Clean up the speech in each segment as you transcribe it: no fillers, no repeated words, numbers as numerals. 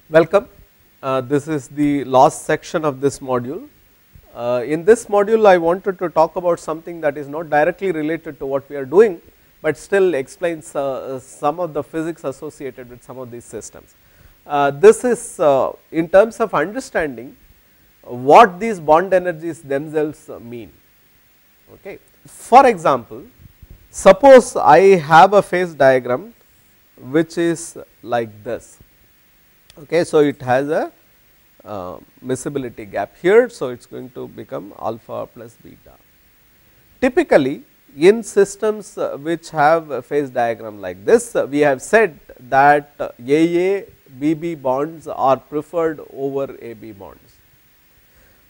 Welcome. This is the last section of this module. In this module, I wanted to talk about something that is not directly related to what we are doing, but still explains some of the physics associated with some of these systems. This is in terms of understanding what these bond energies themselves mean. Okay. For example, suppose I have a phase diagram which is like this. Okay, so it has a miscibility gap here, so it is going to become alpha plus beta. Typically, in systems which have a phase diagram like this, we have said that AA BB bonds are preferred over AB bonds,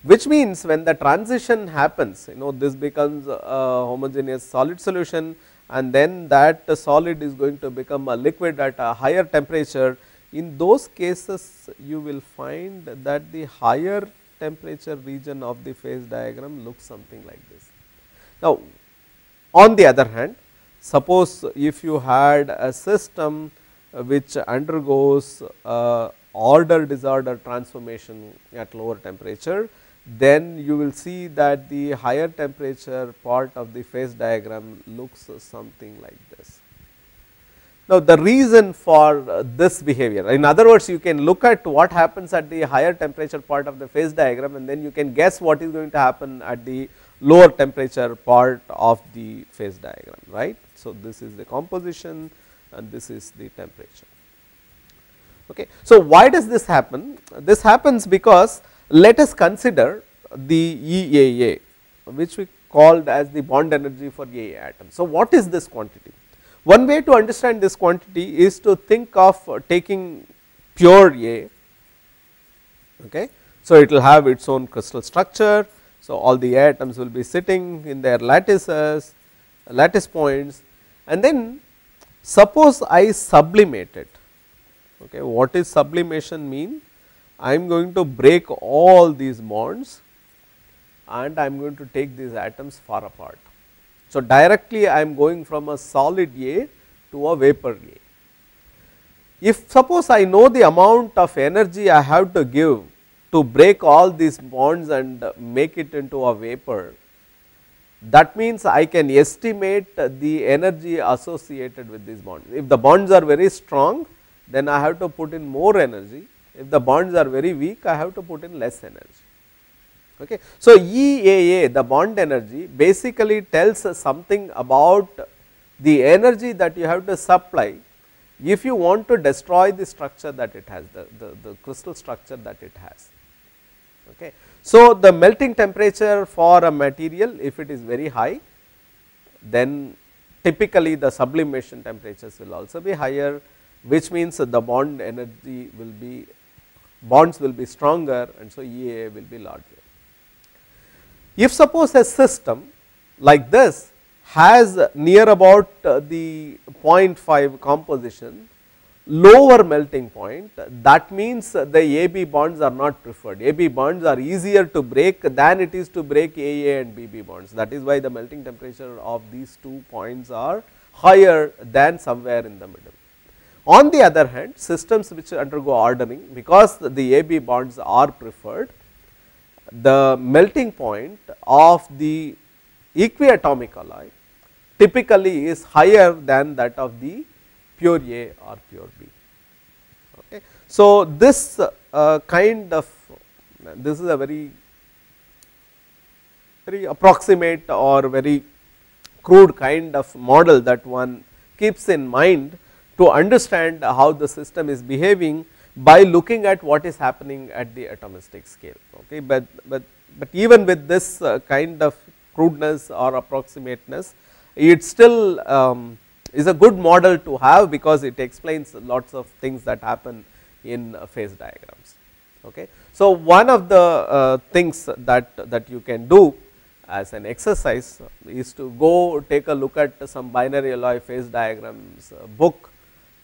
which means when the transition happens, this becomes a homogeneous solid solution, and then that solid is going to become a liquid at a higher temperature. In those cases, you will find that the higher temperature region of the phase diagram looks something like this. Now, on the other hand, suppose if you had a system which undergoes order disorder transformation at lower temperature, then you will see that the higher temperature part of the phase diagram looks something like this. Now, the reason for this behavior, in other words, you can look at what happens at the higher temperature part of the phase diagram, and then you can guess what is going to happen at the lower temperature part of the phase diagram, right. So, this is the composition and this is the temperature. Okay. So, why does this happen? This happens because let us consider the EAA, which we called as the bond energy for AA atom. So, what is this quantity? One way to understand this quantity is to think of taking pure A. Okay. So, it will have its own crystal structure. So, all the A atoms will be sitting in their lattices, lattice points, and then suppose I sublimate it. Okay. What is sublimation mean? I am going to break all these bonds and I am going to take these atoms far apart. So, directly I am going from a solid A to a vapor A. If suppose I know the amount of energy I have to give to break all these bonds and make it into a vapor, that means I can estimate the energy associated with these bonds. If the bonds are very strong, then I have to put in more energy. If the bonds are very weak, I have to put in less energy. Okay. So, EAA, the bond energy, basically tells us something about the energy that you have to supply if you want to destroy the structure that it has, the crystal structure that it has. Okay. So, the melting temperature for a material, if it is very high, then typically the sublimation temperatures will also be higher, which means that the bond energy will be, bonds will be stronger, and so EAA will be larger. If suppose a system like this has near about the 0.5 composition, lower melting point, that means the AB bonds are not preferred. AB bonds are easier to break than it is to break AA and BB bonds. That is why the melting temperature of these 2 points are higher than somewhere in the middle. On the other hand, systems which undergo ordering, because the AB bonds are preferred, the melting point of the equiatomic alloy typically is higher than that of the pure A or pure B. Okay. So, this kind of, this is a very approximate or very crude kind of model that one keeps in mind to understand how the system is behaving by looking at what is happening at the atomistic scale. Okay. But even with this kind of crudeness or approximateness, it still is a good model to have, because it explains lots of things that happen in phase diagrams. Okay. So, one of the things that you can do as an exercise is to go take a look at some binary alloy phase diagrams book,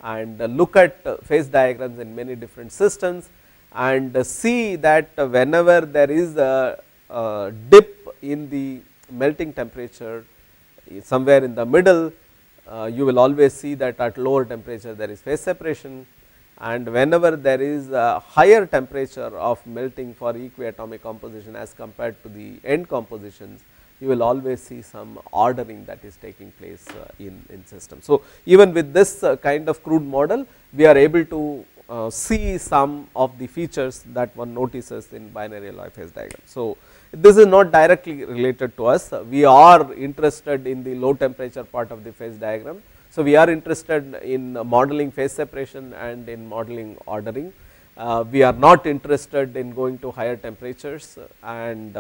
and look at phase diagrams in many different systems, and see that whenever there is a dip in the melting temperature somewhere in the middle, you will always see that at lower temperature there is phase separation, and whenever there is a higher temperature of melting for equiatomic composition as compared to the end compositions, you will always see some ordering that is taking place in system. So, even with this kind of crude model, we are able to see some of the features that one notices in binary alloy phase diagram. So, this is not directly related to us, we are interested in the low temperature part of the phase diagram. So, we are interested in modeling phase separation and in modeling ordering. We are not interested in going to higher temperatures, and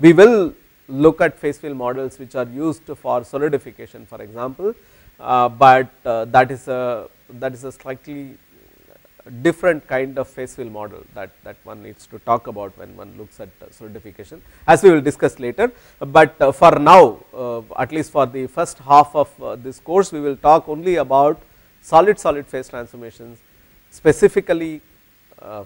we will look at phase field models which are used for solidification, for example, but that is a slightly different kind of phase field model that one needs to talk about when one looks at solidification, as we will discuss later. But for now, at least for the first half of this course, we will talk only about solid phase transformations, specifically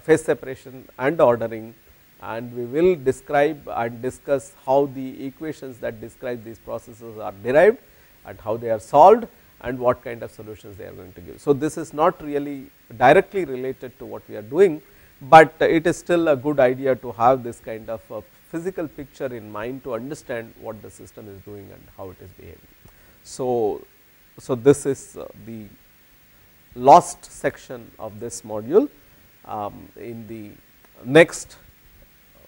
phase separation and ordering, and we will describe and discuss how the equations that describe these processes are derived and how they are solved and what kind of solutions they are going to give. So, this is not really directly related to what we are doing, but it is still a good idea to have this kind of a physical picture in mind to understand what the system is doing and how it is behaving. So, this is the last section of this module. In the next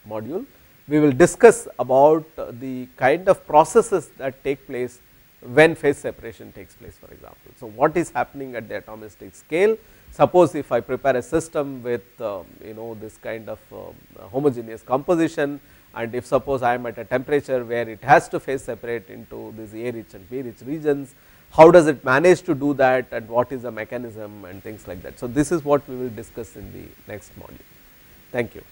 module, we will discuss about the kind of processes that take place when phase separation takes place, for example. So, what is happening at the atomistic scale? Suppose if I prepare a system with this kind of homogeneous composition, and if suppose I am at a temperature where it has to phase separate into these A rich and P rich regions, how does it manage to do that, and what is the mechanism and things like that. So, this is what we will discuss in the next module. Thank you.